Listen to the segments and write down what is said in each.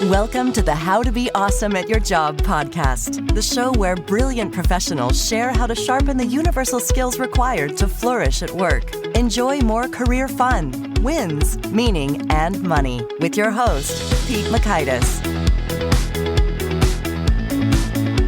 Welcome to the How to Be Awesome at Your Job podcast, the show where brilliant professionals share how to sharpen the universal skills required to flourish at work. Enjoy more career fun, wins, meaning, and money with your host, Pete Makaitis.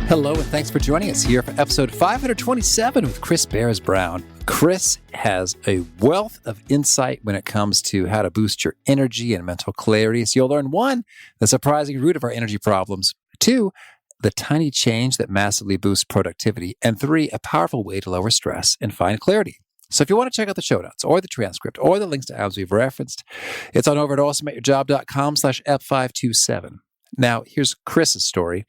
Hello, and thanks for joining us here for episode 527 with Chris Baréz-Brown. Chris has a wealth of insight when it comes to how to boost your energy and mental clarity. So you'll learn, one, the surprising root of our energy problems, two, the tiny change that massively boosts productivity, and three, a powerful way to lower stress and find clarity. So if you want to check out the show notes or the transcript or the links to apps we've referenced, it's on over at awesomeatyourjob.com/F527. Now, here's Chris's story.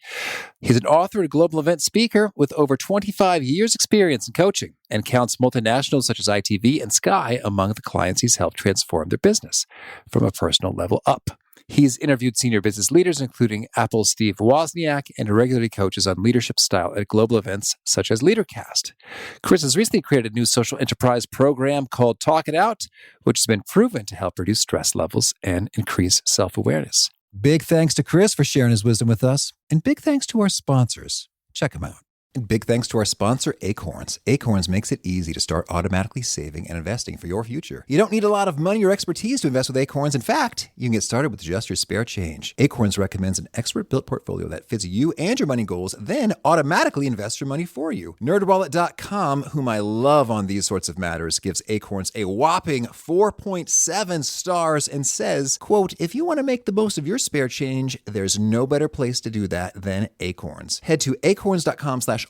He's an author and global event speaker with over 25 years experience in coaching and counts multinationals such as ITV and Sky among the clients he's helped transform their business from a personal level up. He's interviewed senior business leaders, including Apple's Steve Wozniak, and regularly coaches on leadership style at global events such as Leadercast. Chris has recently created a new social enterprise program called Talk It Out, which has been proven to help reduce stress levels and increase self-awareness. Big thanks to Chris for sharing his wisdom with us, and big thanks to our sponsors. Check them out. And big thanks to our sponsor, Acorns. Acorns makes it easy to start automatically saving and investing for your future. You don't need a lot of money or expertise to invest with Acorns. In fact, you can get started with just your spare change. Acorns recommends an expert-built portfolio that fits you and your money goals, then automatically invests your money for you. NerdWallet.com, whom I love on these sorts of matters, gives Acorns a whopping 4.7 stars and says, quote, if you want to make the most of your spare change, there's no better place to do that than Acorns. Head to acorns.com/awesome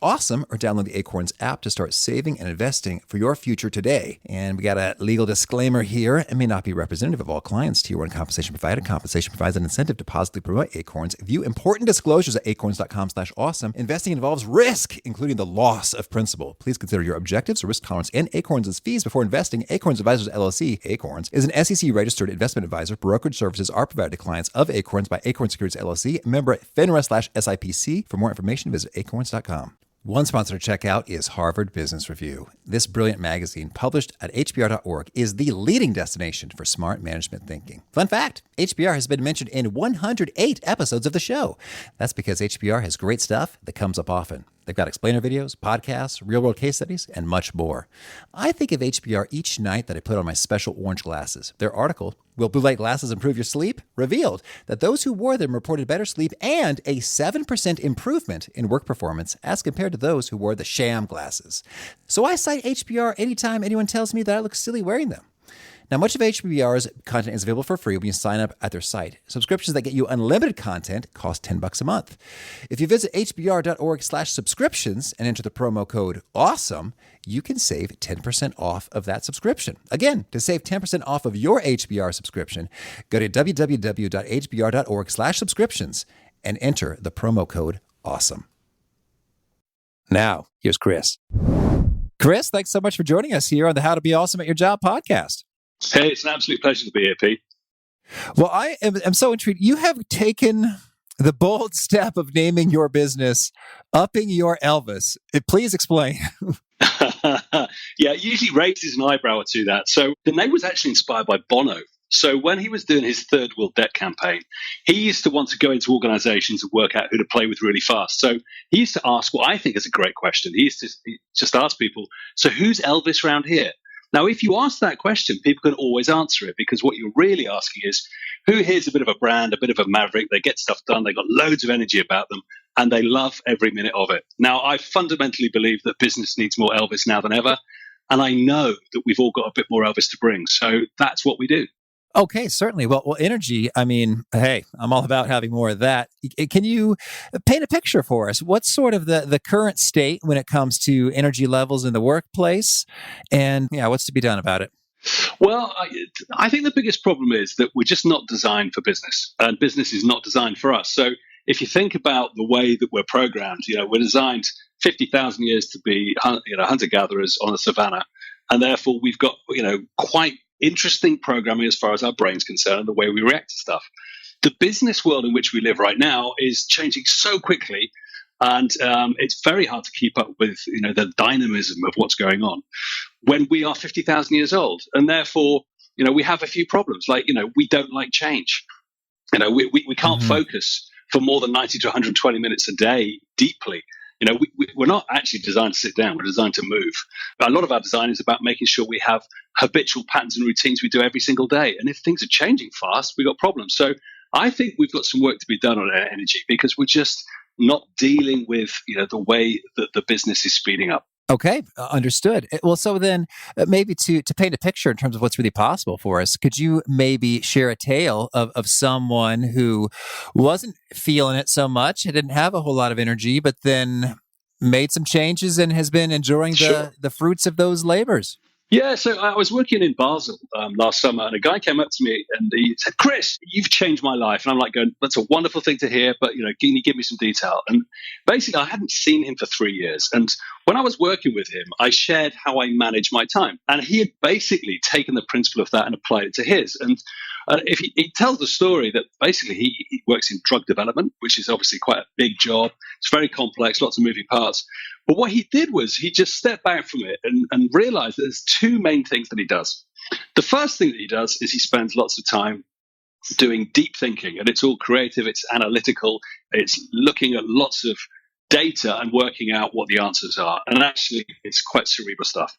or download the Acorns app to start saving and investing for your future today. And we got a legal disclaimer here. It may not be representative of all clients. Tier 1 compensation provided. Compensation provides an incentive to positively promote Acorns. View important disclosures at acorns.com/awesome. Investing involves risk, including the loss of principal. Please consider your objectives, risk tolerance, and Acorns' fees before investing. Acorns Advisors LLC, Acorns, is an SEC-registered investment advisor. Brokerage services are provided to clients of Acorns by Acorns Securities LLC, member FINRA/SIPC. For more information, visit acorns.com. One sponsor to check out is Harvard Business Review. This brilliant magazine, published at hbr.org, is the leading destination for smart management thinking. Fun fact, HBR has been mentioned in 108 episodes of the show. That's because HBR has great stuff that comes up often. They've got explainer videos, podcasts, real-world case studies, and much more. I think of HBR each night that I put on my special orange glasses. Their article, Will Blue Light Glasses Improve Your Sleep?, revealed that those who wore them reported better sleep and a 7% improvement in work performance as compared to those who wore the sham glasses. So I cite HBR anytime anyone tells me that I look silly wearing them. Now, much of HBR's content is available for free when you sign up at their site. Subscriptions that get you unlimited content cost $10 a month. If you visit hbr.org/subscriptions and enter the promo code AWESOME, you can save 10% off of that subscription. Again, to save 10% off of your HBR subscription, go to www.hbr.org/subscriptions and enter the promo code AWESOME. Now, here's Chris. Chris, thanks so much for joining us here on the How to Be Awesome at Your Job podcast. Hey, it's an absolute pleasure to be here, Pete. Well, I'm so intrigued. You have taken the bold step of naming your business Upping Your Elvis. Please explain. Yeah, it usually raises an eyebrow or two, that. So the name was actually inspired by Bono. So when he was doing his Third World Debt campaign, he used to want to go into organizations and work out who to play with really fast. So he used to ask what I think is a great question. He used to just ask people, so who's Elvis around here? Now, if you ask that question, people can always answer it, because what you're really asking is, who here's a bit of a brand, a bit of a maverick, they get stuff done, they've got loads of energy about them, and they love every minute of it. Now, I fundamentally believe that business needs more Elvis now than ever, and I know that we've all got a bit more Elvis to bring, so that's what we do. Okay, certainly. Well, energy, I mean, hey, I'm all about having more of that. Can you paint a picture for us? What's sort of the current state when it comes to energy levels in the workplace? And what's to be done about it? Well, I think the biggest problem is that we're just not designed for business, and business is not designed for us. So if you think about the way that we're programmed, we're designed 50,000 years to be hunter-gatherers on a savannah, and therefore we've got quite interesting programming as far as our brain's concerned and the way we react to stuff. The business world in which we live right now is changing so quickly, and it's very hard to keep up with the dynamism of what's going on when we are 50,000 years old. And therefore, we have a few problems, like we don't like change. We can't focus for more than 90 to 120 minutes a day deeply. We're not actually designed to sit down. We're designed to move. A lot of our design is about making sure we have habitual patterns and routines we do every single day. And if things are changing fast, we've got problems. So I think we've got some work to be done on our energy because we're just not dealing with the way that the business is speeding up. Okay, understood. Well, so then maybe to paint a picture in terms of what's really possible for us, could you maybe share a tale of someone who wasn't feeling it so much, didn't have a whole lot of energy, but then made some changes and has been enjoying the fruits of those labors? Yeah, so I was working in Basel last summer, and a guy came up to me and he said, "Chris, you've changed my life." And I'm like going, "That's a wonderful thing to hear, but can you give me some detail?" And basically, I hadn't seen him for 3 years. And when I was working with him, I shared how I manage my time. And he had basically taken the principle of that and applied it to his. And if he tells the story that basically he works in drug development, which is obviously quite a big job. It's very complex, lots of moving parts. But what he did was he just stepped back from it and realized that there's two main things that he does. The first thing that he does is he spends lots of time doing deep thinking, and it's all creative, it's analytical, it's looking at lots of data and working out what the answers are. And actually, it's quite cerebral stuff.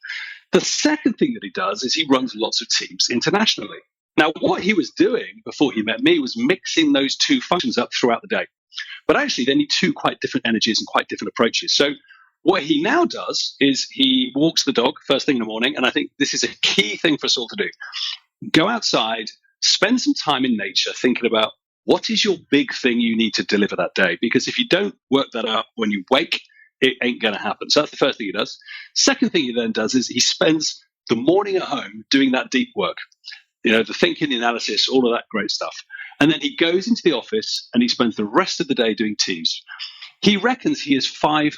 The second thing that he does is he runs lots of teams internationally. Now, what he was doing before he met me was mixing those two functions up throughout the day. But actually, they need two quite different energies and quite different approaches. So what he now does is he walks the dog first thing in the morning, and I think this is a key thing for us all to do. Go outside, spend some time in nature thinking about what is your big thing you need to deliver that day. Because if you don't work that out when you wake, it ain't going to happen. So that's the first thing he does. Second thing he then does is he spends the morning at home doing that deep work. The thinking, the analysis, all of that great stuff. And then he goes into the office and he spends the rest of the day doing teams. He reckons he is 500%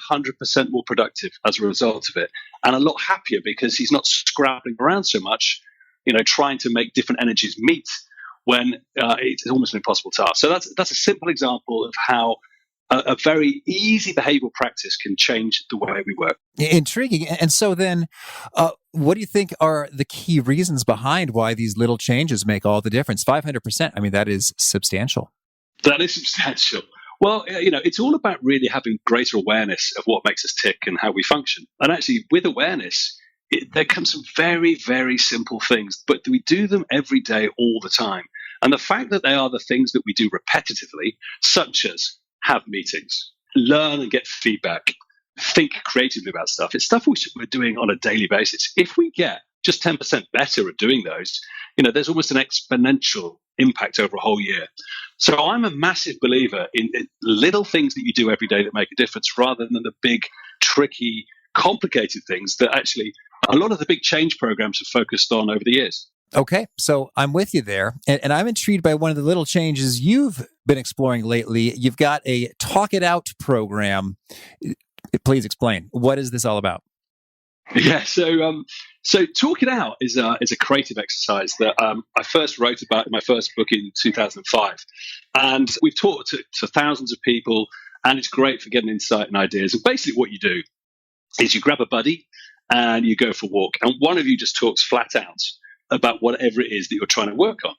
more productive as a result of it, and a lot happier because he's not scrabbling around so much, trying to make different energies meet when it's almost an impossible task. So that's a simple example of how a very easy behavioral practice can change the way we work. Intriguing. And so then, what do you think are the key reasons behind why these little changes make all the difference? 500%, I mean, that is substantial. That is substantial. Well, it's all about really having greater awareness of what makes us tick and how we function. And actually, with awareness, there comes some very, very simple things, but we do them every day, all the time. And the fact that they are the things that we do repetitively, such as have meetings, learn and get feedback, think creatively about stuff. It's stuff we're doing on a daily basis. If we get just 10% better at doing those, there's almost an exponential impact over a whole year. So I'm a massive believer in little things that you do every day that make a difference rather than the big, tricky, complicated things that actually a lot of the big change programs have focused on over the years. Okay, so I'm with you there. And I'm intrigued by one of the little changes you've been exploring lately. You've got a Talk It Out program. Please explain. What is this all about? Yeah, so Talk It Out is a creative exercise that I first wrote about in my first book in 2005. And we've talked to thousands of people, and it's great for getting insight and ideas. And basically what you do is you grab a buddy and you go for a walk. And one of you just talks flat out about whatever it is that you're trying to work on,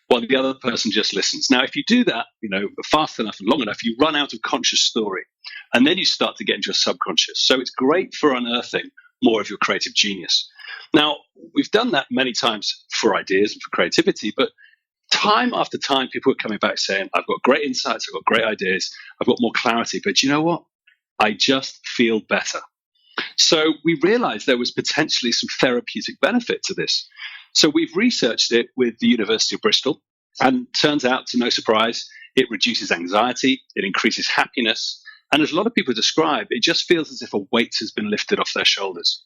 while the other person just listens. Now, if you do that, fast enough and long enough, you run out of conscious story. And then you start to get into your subconscious. So it's great for unearthing more of your creative genius. Now, we've done that many times for ideas and for creativity, but time after time, people are coming back saying, I've got great insights, I've got great ideas, I've got more clarity, but you know what? I just feel better. So we realized there was potentially some therapeutic benefit to this. So we've researched it with the University of Bristol, and turns out, to no surprise, it reduces anxiety, it increases happiness, and as a lot of people describe, it just feels as if a weight has been lifted off their shoulders.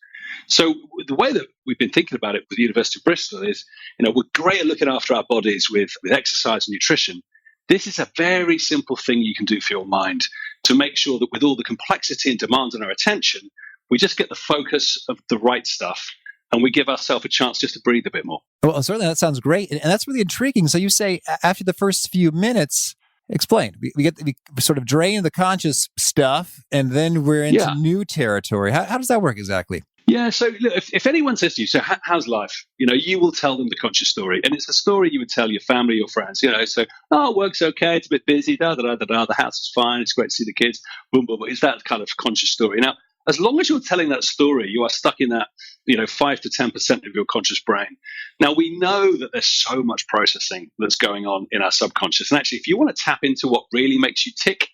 So the way that we've been thinking about it with the University of Bristol is, we're great at looking after our bodies with exercise and nutrition. This is a very simple thing you can do for your mind to make sure that with all the complexity and demands on our attention, we just get the focus of the right stuff and we give ourselves a chance just to breathe a bit more. Well, certainly that sounds great. And that's really intriguing. So you say after the first few minutes, explain. We sort of drain the conscious stuff, and then we're into new territory. How does that work exactly? Yeah. So look, if anyone says to you, so how's life? You will tell them the conscious story. And it's a story you would tell your family, your friends, so, work's okay. It's a bit busy. Da, da, da, da, da. The house is fine. It's great to see the kids. Boom, boom, boom. It's that kind of conscious story. Now, as long as you're telling that story, you are stuck in that, 5 to 10% of your conscious brain. Now, we know that there's so much processing that's going on in our subconscious. And actually, if you want to tap into what really makes you tick,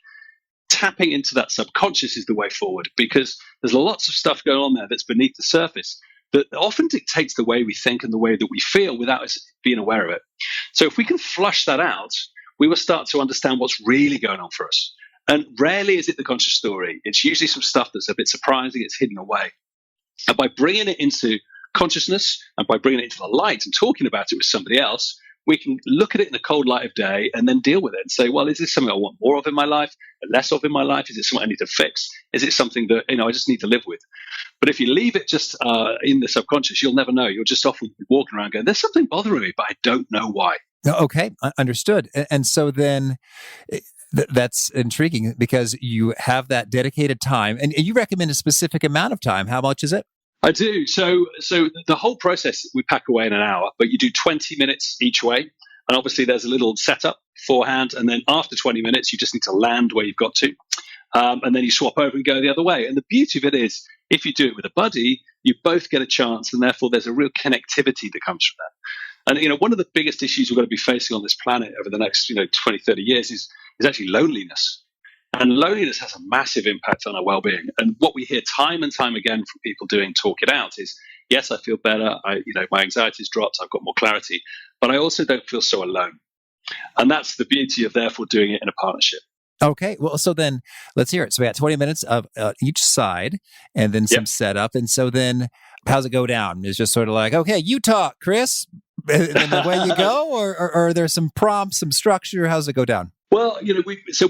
tapping into that subconscious is the way forward, because there's lots of stuff going on there that's beneath the surface that often dictates the way we think and the way that we feel without us being aware of it. So if we can flush that out, we will start to understand what's really going on for us. And rarely is it the conscious story. It's usually some stuff that's a bit surprising, it's hidden away. And by bringing it into consciousness and by bringing it into the light and talking about it with somebody else, we can look at it in the cold light of day and then deal with it and say, well, is this something I want more of in my life, less of in my life? Is it something I need to fix? Is it something that I just need to live with? But if you leave it just in the subconscious, you'll never know. You'll just often be walking around going, there's something bothering me, but I don't know why. Okay, understood. And so then that's intriguing because you have that dedicated time and you recommend a specific amount of time. How much is it? I do. So the whole process we pack away in an hour, but you do 20 minutes each way. And obviously there's a little setup beforehand. And then after 20 minutes, you just need to land where you've got to. And then you swap over and go the other way. And the beauty of it is, if you do it with a buddy, you both get a chance. And therefore, there's a real connectivity that comes from that. And, one of the biggest issues we're going to be facing on this planet over the next, 20, 30 years is actually loneliness. And loneliness has a massive impact on our well-being. And what we hear time and time again from people doing Talk It Out is, yes, I feel better. My anxiety's dropped. I've got more clarity, but I also don't feel so alone. And that's the beauty of therefore doing it in a partnership. Okay. Well, so then let's hear it. So we got 20 minutes of each side and then some setup. And so then how's it go down? It's just sort of like, okay, you talk, Chris, and then away you go, or are there some prompts, some structure? How's it go down? Well,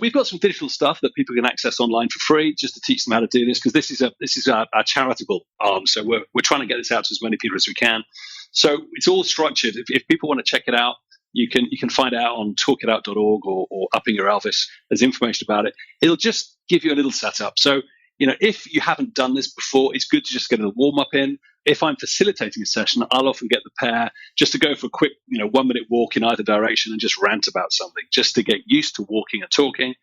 we've got some digital stuff that people can access online for free just to teach them how to do this, because this is our charitable arm. So we're trying to get this out to as many people as we can. So it's all structured. If people want to check it out, you can find out on talkitout.org or Upping Your Elvis. There's information about it. It'll just give you a little setup. So, if you haven't done this before, it's good to just get a warm up in. If I'm facilitating a session, I'll often get the pair just to go for a quick, 1 minute walk in either direction and just rant about something, just to get used to walking and talking.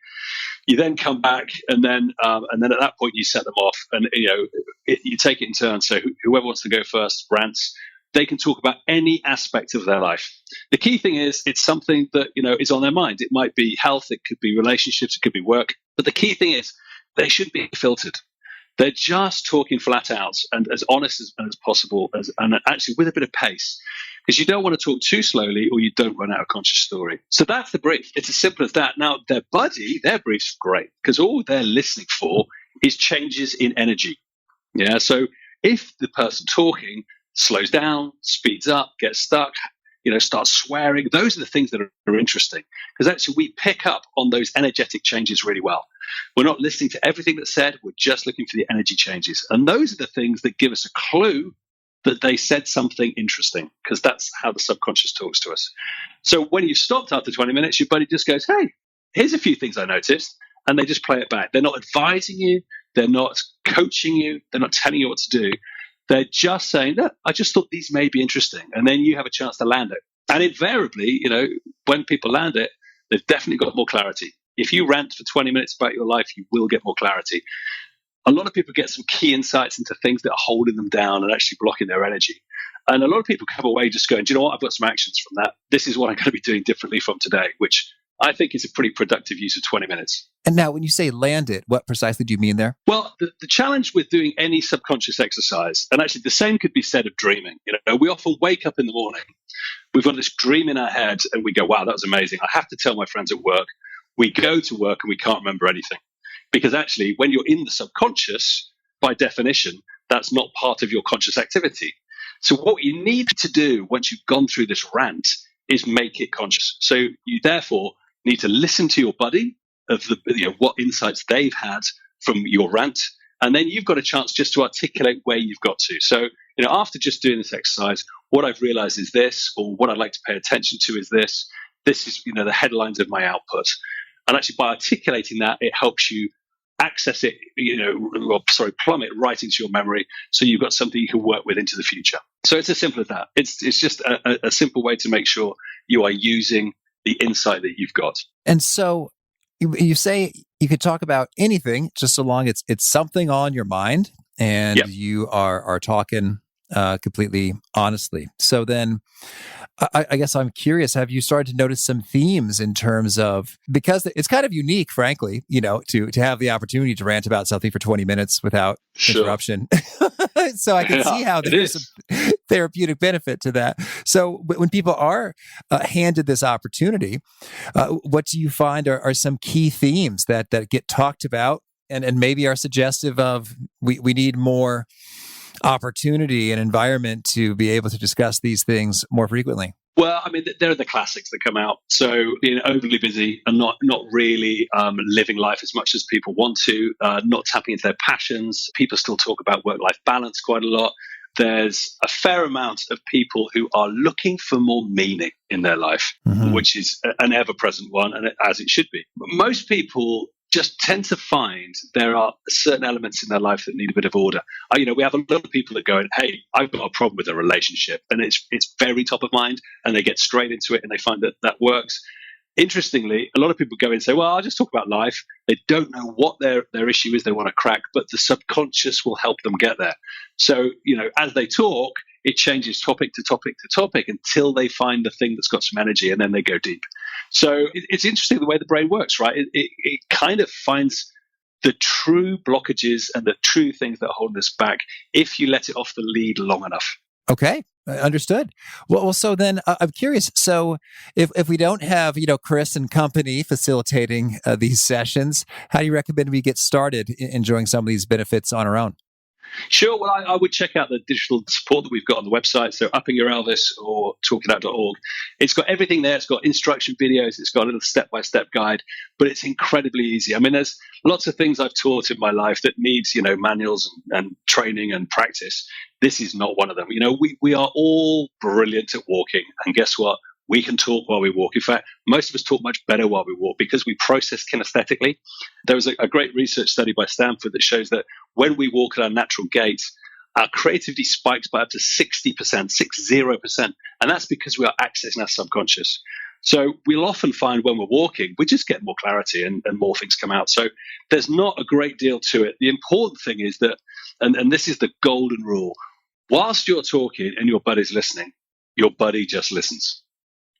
You then come back, and then at that point you set them off, and you take it in turns. So whoever wants to go first rants. They can talk about any aspect of their life. The key thing is it's something that is on their mind. It might be health, it could be relationships, it could be work. But the key thing is they shouldn't be filtered. They're just talking flat out and as honest as possible, and actually with a bit of pace, because you don't want to talk too slowly or you don't run out of conscious story. So that's the brief. It's as simple as that. Now, their brief's great, because all they're listening for is changes in energy. Yeah. So if the person talking slows down, speeds up, gets stuck, starts swearing, those are the things that are interesting, because actually we pick up on those energetic changes really well. We're not listening to everything that's said, we're just looking for the energy changes. And those are the things that give us a clue that they said something interesting, because that's how the subconscious talks to us. So when you've stopped after 20 minutes, your buddy just goes, hey, here's a few things I noticed, and they just play it back. They're not advising you, they're not coaching you, they're not telling you what to do. They're just saying, look, I just thought these may be interesting. And then you have a chance to land it. And invariably, when people land it, they've definitely got more clarity. If you rant for 20 minutes about your life, you will get more clarity. A lot of people get some key insights into things that are holding them down and actually blocking their energy. And a lot of people come away just going, do you know what? I've got some actions from that. This is what I'm going to be doing differently from today, which I think is a pretty productive use of 20 minutes. And now when you say land it, what precisely do you mean there? Well, the challenge with doing any subconscious exercise, and actually the same could be said of dreaming. We often wake up in the morning, we've got this dream in our head and we go, wow, that was amazing. I have to tell my friends at work. We go to work and we can't remember anything. Because actually when you're in the subconscious, by definition, that's not part of your conscious activity. So what you need to do once you've gone through this rant is make it conscious. So you therefore need to listen to your buddy of what insights they've had from your rant, and then you've got a chance just to articulate where you've got to. So after just doing this exercise, what I've realized is this, or what I'd like to pay attention to is this. This is the headlines of my output, and actually by articulating that, it helps you access it, plumb it right into your memory, so you've got something you can work with into the future. So it's as simple as that. It's just a simple way to make sure you are using the insight that you've got. And so you say you could talk about anything, just so long it's something on your mind, and you are talking completely honestly. So then I guess I'm curious, have you started to notice some themes in terms of, because it's kind of unique, frankly, to have the opportunity to rant about something for 20 minutes without interruption. So I can see how there's a therapeutic benefit to that. So when people are handed this opportunity, what do you find are some key themes that get talked about and maybe are suggestive of we need more opportunity and environment to be able to discuss these things more frequently? Well, I mean, there are the classics that come out. So being overly busy and not really living life as much as people want to, not tapping into their passions. People still talk about work-life balance quite a lot. There's a fair amount of people who are looking for more meaning in their life, which is an ever-present one, and as it should be. Most people just tend to find there are certain elements in their life that need a bit of order. We have a lot of people that go, hey, I've got a problem with a relationship, and it's very top of mind, and they get straight into it and they find that works. Interestingly, a lot of people go and say, well, I'll just talk about life. They don't know what their issue is they want to crack, but the subconscious will help them get there. So, as they talk, it changes topic to topic to topic until they find the thing that's got some energy, and then they go deep. So it's interesting the way the brain works, right? It kind of finds the true blockages and the true things that hold us back if you let it off the lead long enough. Okay, understood. Well, so then I'm curious. So if we don't have, Chris and company facilitating these sessions, how do you recommend we get started enjoying some of these benefits on our own? Sure. Well, I would check out the digital support that we've got on the website. So Upping Your Elvis or talkingout.org. It's got everything there. It's got instruction videos. It's got a little step-by-step guide, but it's incredibly easy. I mean, there's lots of things I've taught in my life that needs, manuals and training and practice. This is not one of them. We are all brilliant at walking. And guess what? We can talk while we walk. In fact, most of us talk much better while we walk because we process kinesthetically. There was a great research study by Stanford that shows that when we walk at our natural gait, our creativity spikes by up to 60%, 60%. And that's because we are accessing our subconscious. So we'll often find when we're walking, we just get more clarity and more things come out. So there's not a great deal to it. The important thing is that, and this is the golden rule, whilst you're talking and your buddy's listening, your buddy just listens.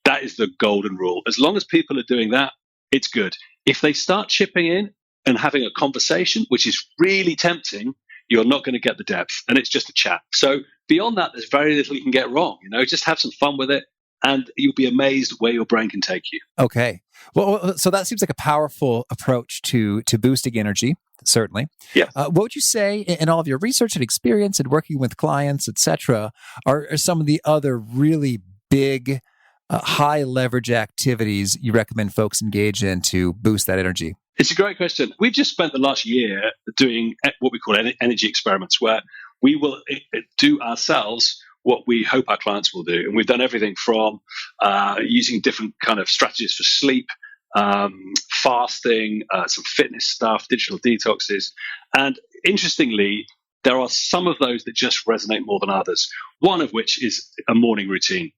That is the golden rule. As long as people are doing that, it's good. If they start chipping in and having a conversation, which is really tempting, you're not going to get the depth, and it's just a chat. So beyond that, there's very little you can get wrong. Just have some fun with it, and you'll be amazed where your brain can take you. Okay. Well, so that seems like a powerful approach to boosting energy, certainly. Yeah. What would you say in all of your research and experience and working with clients, et cetera, are some of the other really big high leverage activities you recommend folks engage in to boost that energy? It's a great question. We've just spent the last year doing what we call energy experiments, where we will do ourselves what we hope our clients will do. And we've done everything from using different kind of strategies for sleep, fasting, some fitness stuff, digital detoxes. And interestingly, there are some of those that just resonate more than others, one of which is a morning routine.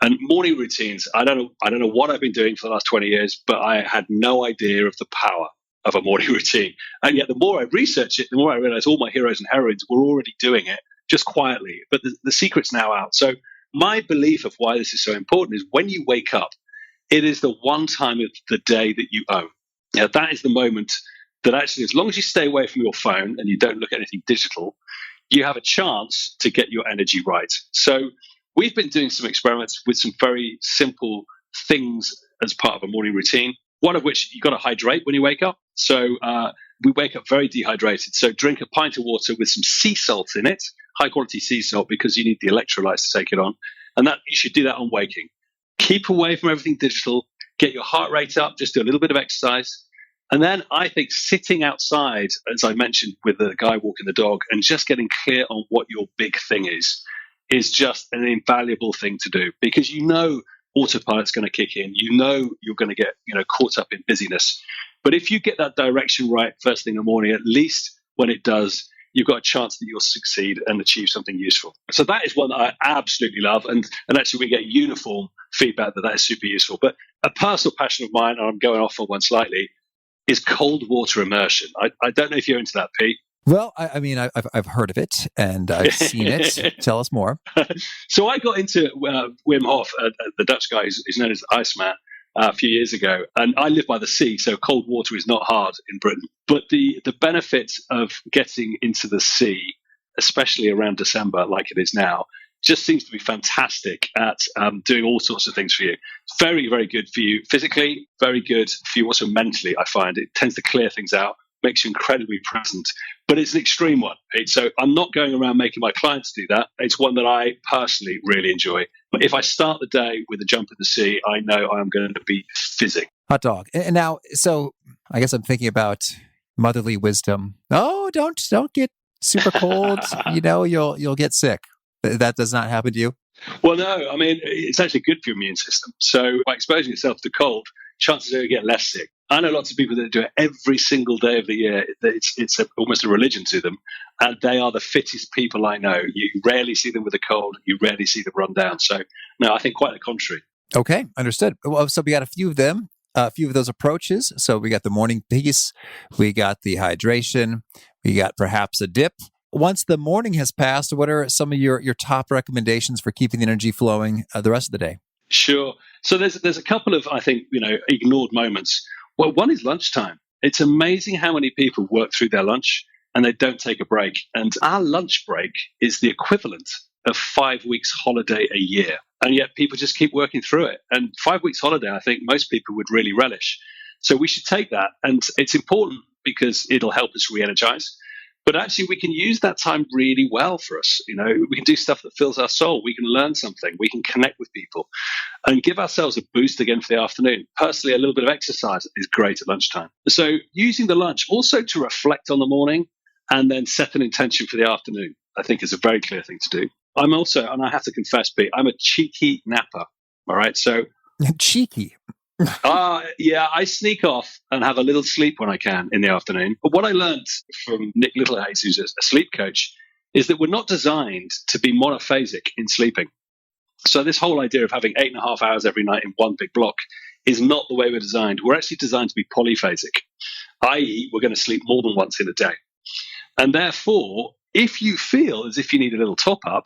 And morning routines, I don't know what I've been doing for the last 20 years, but I had no idea of the power of a morning routine. And yet the more I research it, the more I realize all my heroes and heroines were already doing it just quietly. But the secret's now out. So my belief of why this is so important is when you wake up, it is the one time of the day that you own. Now, that is the moment that actually, as long as you stay away from your phone and you don't look at anything digital, you have a chance to get your energy right. So we've been doing some experiments with some very simple things as part of a morning routine, one of which you've got to hydrate when you wake up. So we wake up very dehydrated. So drink a pint of water with some sea salt in it, high quality sea salt, because you need the electrolytes to take it on. And that you should do that on waking. Keep away from everything digital, get your heart rate up, just do a little bit of exercise. And then I think sitting outside, as I mentioned with the guy walking the dog, and just getting clear on what your big thing is just an invaluable thing to do, because autopilot's going to kick in. You're going to get caught up in busyness. But if you get that direction right first thing in the morning, at least when it does, you've got a chance that you'll succeed and achieve something useful. So that is one that I absolutely love. And actually, we get uniform feedback that is super useful. But a personal passion of mine, and I'm going off on one slightly, is cold water immersion. I don't know if you're into that, Pete. Well, I mean, I've heard of it and I've seen it. Tell us more. So I got into Wim Hof, the Dutch guy who's known as Iceman, a few years ago. And I live by the sea, so cold water is not hard in Britain. But the benefits of getting into the sea, especially around December, like it is now, just seems to be fantastic at doing all sorts of things for you. It's very, very good for you physically, very good for you also mentally, I find. It tends to clear things out, makes you incredibly present. But it's an extreme one, Pete. So I'm not going around making my clients do that. It's one that I personally really enjoy. But if I start the day with a jump in the sea, I know I'm going to be fizzing. Hot dog. And now, so I guess I'm thinking about motherly wisdom. Oh, don't get super cold. You'll get sick. That does not happen to you? Well, no. I mean, it's actually good for your immune system. So by exposing yourself to cold, chances are you get less sick. I know lots of people that do it every single day of the year. It's almost a religion to them. And they are the fittest people I know. You rarely see them with a cold. You rarely see them run down. So, no, I think quite the contrary. Okay, understood. Well, so we got a few of them, a few of those approaches. So we got the morning piece. We got the hydration. We got perhaps a dip. Once the morning has passed, what are some of your top recommendations for keeping the energy flowing the rest of the day? Sure. So there's a couple of, I think, ignored moments. Well, one is lunchtime. It's amazing how many people work through their lunch and they don't take a break. And our lunch break is the equivalent of 5 weeks holiday a year. And yet people just keep working through it. And 5 weeks holiday, I think most people would really relish. So we should take that. And it's important because it'll help us re-energize. But actually, we can use that time really well for us. We can do stuff that fills our soul. We can learn something. We can connect with people and give ourselves a boost again for the afternoon. Personally, a little bit of exercise is great at lunchtime. So using the lunch also to reflect on the morning and then set an intention for the afternoon, I think is a very clear thing to do. I'm also, and I have to confess, Pete, I'm a cheeky napper. All right. So cheeky. Yeah, I sneak off and have a little sleep when I can in the afternoon. But what I learned from Nick Littlehays, who's a sleep coach, is that we're not designed to be monophasic in sleeping. So this whole idea of having 8.5 hours every night in one big block is not the way we're designed. We're actually designed to be polyphasic, i.e. we're going to sleep more than once in a day. And therefore, if you feel as if you need a little top up,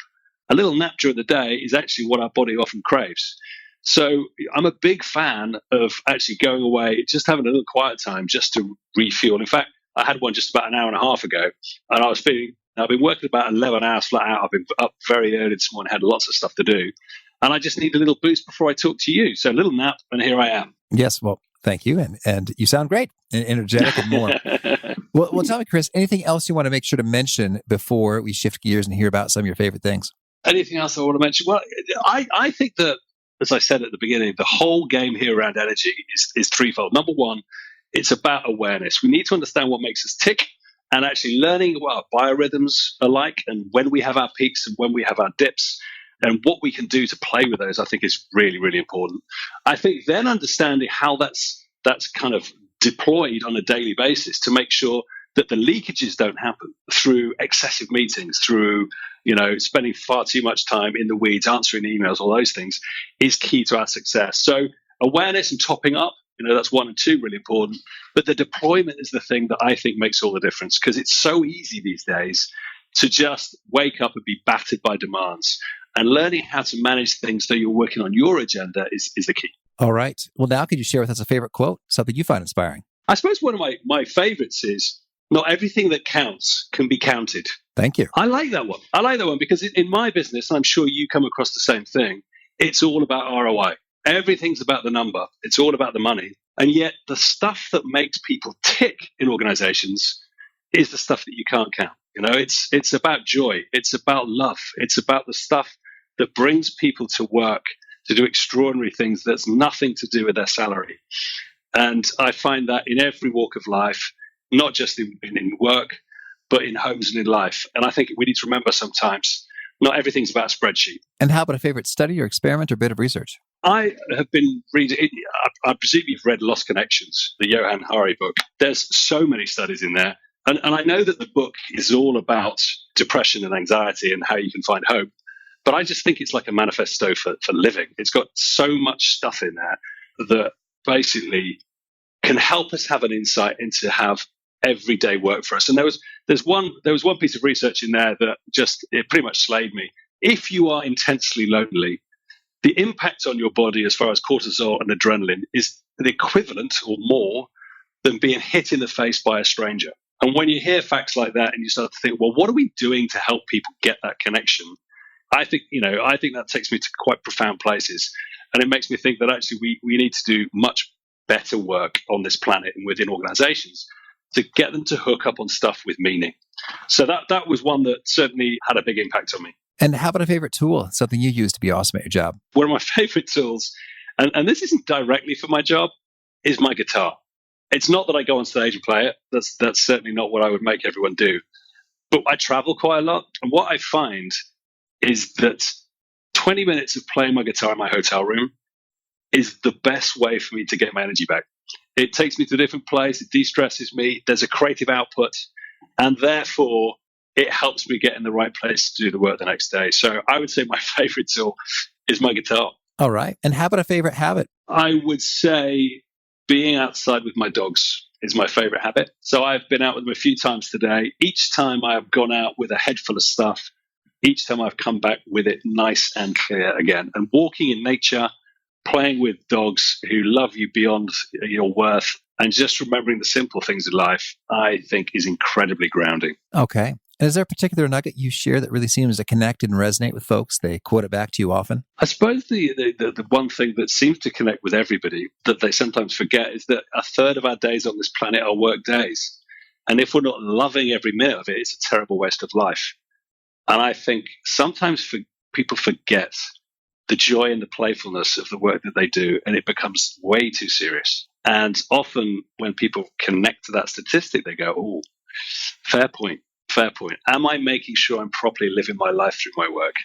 a little nap during the day is actually what our body often craves. So I'm a big fan of actually going away, just having a little quiet time just to refuel. In fact, I had one just about an hour and a half ago, and I was feeling, I've been working about 11 hours flat out. I've been up very early this morning, had lots of stuff to do. And I just need a little boost before I talk to you. So a little nap, and here I am. Yes, well, thank you. And you sound great and energetic and more. Well, tell me, Chris, anything else you want to make sure to mention before we shift gears and hear about some of your favorite things? Anything else I want to mention? Well, I think that, as I said at the beginning, the whole game here around energy is threefold. Number one, it's about awareness. We need to understand what makes us tick and actually learning what our biorhythms are like and when we have our peaks and when we have our dips and what we can do to play with those, I think is really, really important. I think then understanding how that's kind of deployed on a daily basis to make sure that the leakages don't happen through excessive meetings, through spending far too much time in the weeds, answering emails, all those things is key to our success. So awareness and topping up, that's 1 and 2 really important. But the deployment is the thing that I think makes all the difference because it's so easy these days to just wake up and be battered by demands. And learning how to manage things so you're working on your agenda is the key. All right. Well, now could you share with us a favorite quote, something you find inspiring? I suppose one of my favorites is, not everything that counts can be counted. Thank you. I like that one because in my business, I'm sure you come across the same thing. It's all about ROI. Everything's about the number. It's all about the money. And yet the stuff that makes people tick in organizations is the stuff that you can't count. It's about joy. It's about love. It's about the stuff that brings people to work to do extraordinary things that's nothing to do with their salary. And I find that in every walk of life, not just in work, but in homes and in life. And I think we need to remember sometimes not everything's about a spreadsheet. And how about a favorite study or experiment or bit of research? I have been reading, I presume you've read Lost Connections, the Johan Hari book. There's so many studies in there. And I know that the book is all about depression and anxiety and how you can find hope. But I just think it's like a manifesto for living. It's got so much stuff in there that basically can help us have an insight into how everyday work for us. And there was one piece of research in there that it pretty much slayed me. If you are intensely lonely, the impact on your body as far as cortisol and adrenaline is the equivalent or more than being hit in the face by a stranger. And when you hear facts like that and you start to think, well, what are we doing to help people get that connection? I think that takes me to quite profound places. And it makes me think that actually we need to do much better work on this planet and within organizations to get them to hook up on stuff with meaning. So that was one that certainly had a big impact on me. And how about a favorite tool, something you use to be awesome at your job? One of my favorite tools, and this isn't directly for my job, is my guitar. It's not that I go on stage and play it. That's certainly not what I would make everyone do. But I travel quite a lot. And what I find is that 20 minutes of playing my guitar in my hotel room is the best way for me to get my energy back. It takes me to a different place. It de-stresses me. There's a creative output. And therefore, it helps me get in the right place to do the work the next day. So I would say my favorite tool is my guitar. All right. And how about a favorite habit? I would say being outside with my dogs is my favorite habit. So I've been out with them a few times today. Each time I have gone out with a head full of stuff, each time I've come back with it nice and clear again. And walking in nature, playing with dogs who love you beyond your worth, and just remembering the simple things in life, I think is incredibly grounding. Okay. And is there a particular nugget you share that really seems to connect and resonate with folks? They quote it back to you often? I suppose the one thing that seems to connect with everybody that they sometimes forget is that a third of our days on this planet are work days. And if we're not loving every minute of it, it's a terrible waste of life. And I think sometimes people forget the joy and the playfulness of the work that they do, and it becomes way too serious. And often when people connect to that statistic, they go, oh, fair point. Am I making sure I'm properly living my life through my work?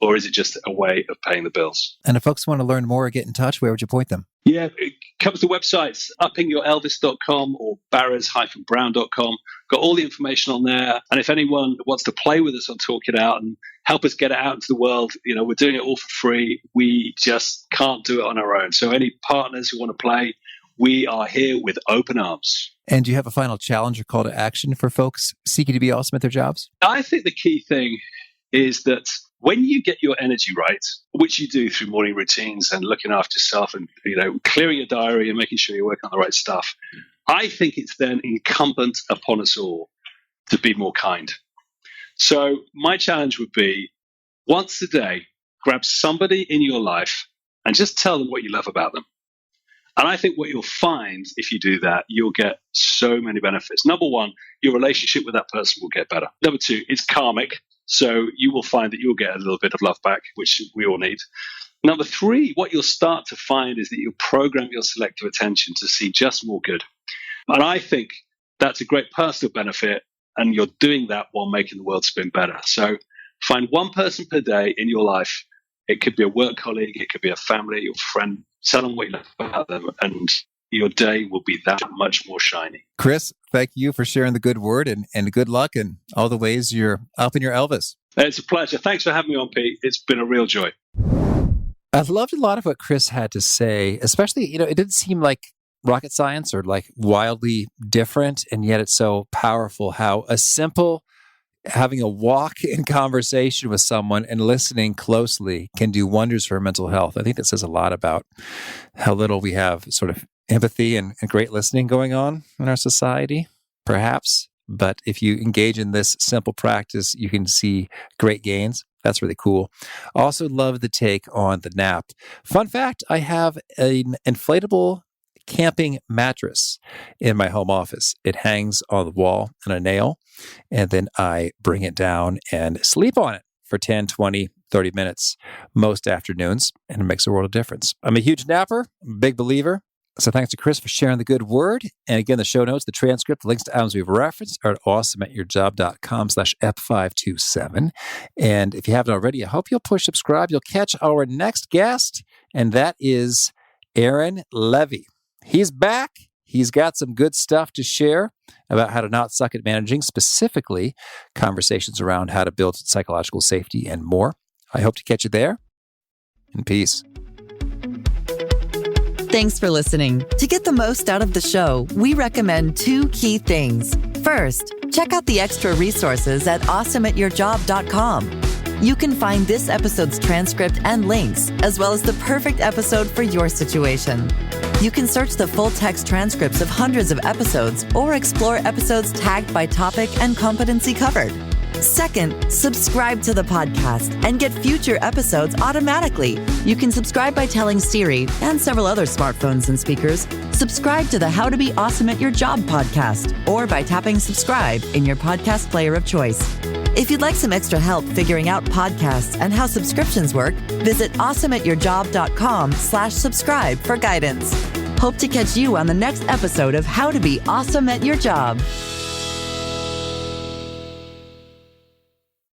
Or is it just a way of paying the bills? And if folks want to learn more or get in touch, where would you point them? Yeah, it comes to websites, uppingyourelvis.com or baréz-brown.com. Got all the information on there. And if anyone wants to play with us on Talk It Out and help us get it out into the world, we're doing it all for free. We just can't do it on our own. So any partners who want to play, we are here with open arms. And do you have a final challenge or call to action for folks seeking to be awesome at their jobs? I think the key thing is that when you get your energy right, which you do through morning routines and looking after yourself and clearing your diary and making sure you're working on the right stuff, I think it's then incumbent upon us all to be more kind. So my challenge would be, once a day, grab somebody in your life and just tell them what you love about them. And I think what you'll find if you do that, you'll get so many benefits. Number one, your relationship with that person will get better. Number two, it's karmic. So you will find that you'll get a little bit of love back, which we all need. Number three, what you'll start to find is that you'll program your selective attention to see just more good. And I think that's a great personal benefit. And you're doing that while making the world spin better. So find one person per day in your life. It could be a work colleague. It could be a family or friend. Tell them what you love about them, and your day will be that much more shiny. Chris, thank you for sharing the good word and good luck in all the ways you're upping your Elvis. It's a pleasure. Thanks for having me on, Pete. It's been a real joy. I've loved a lot of what Chris had to say, especially, it didn't seem like rocket science or like wildly different, and yet it's so powerful how a simple having a walk in conversation with someone and listening closely can do wonders for mental health. I think that says a lot about how little we have sort of empathy and great listening going on in our society, perhaps. But if you engage in this simple practice, you can see great gains. That's really cool. Also love the take on the nap. Fun fact, I have an inflatable camping mattress in my home office. It hangs on the wall on a nail, and then I bring it down and sleep on it for 10, 20, 30 minutes most afternoons, and it makes a world of difference. I'm a huge napper, I'm a big believer. So thanks to Chris for sharing the good word. And again, the show notes, the transcript, the links to items we've referenced are at awesomeatyourjob.com/ep527. And if you haven't already, I hope you'll push subscribe. You'll catch our next guest and that is Aaron Levy. He's back. He's got some good stuff to share about how to not suck at managing, specifically conversations around how to build psychological safety and more. I hope to catch you there. In peace. Thanks for listening. To get the most out of the show, we recommend 2 key things. First, check out the extra resources at awesomeatyourjob.com. You can find this episode's transcript and links, as well as the perfect episode for your situation. You can search the full-text transcripts of hundreds of episodes or explore episodes tagged by topic and competency covered. Second, subscribe to the podcast and get future episodes automatically. You can subscribe by telling Siri and several other smartphones and speakers, subscribe to the How to Be Awesome at Your Job podcast, or by tapping subscribe in your podcast player of choice. If you'd like some extra help figuring out podcasts and how subscriptions work, visit awesomeatyourjob.com/subscribe for guidance. Hope to catch you on the next episode of How to Be Awesome at Your Job.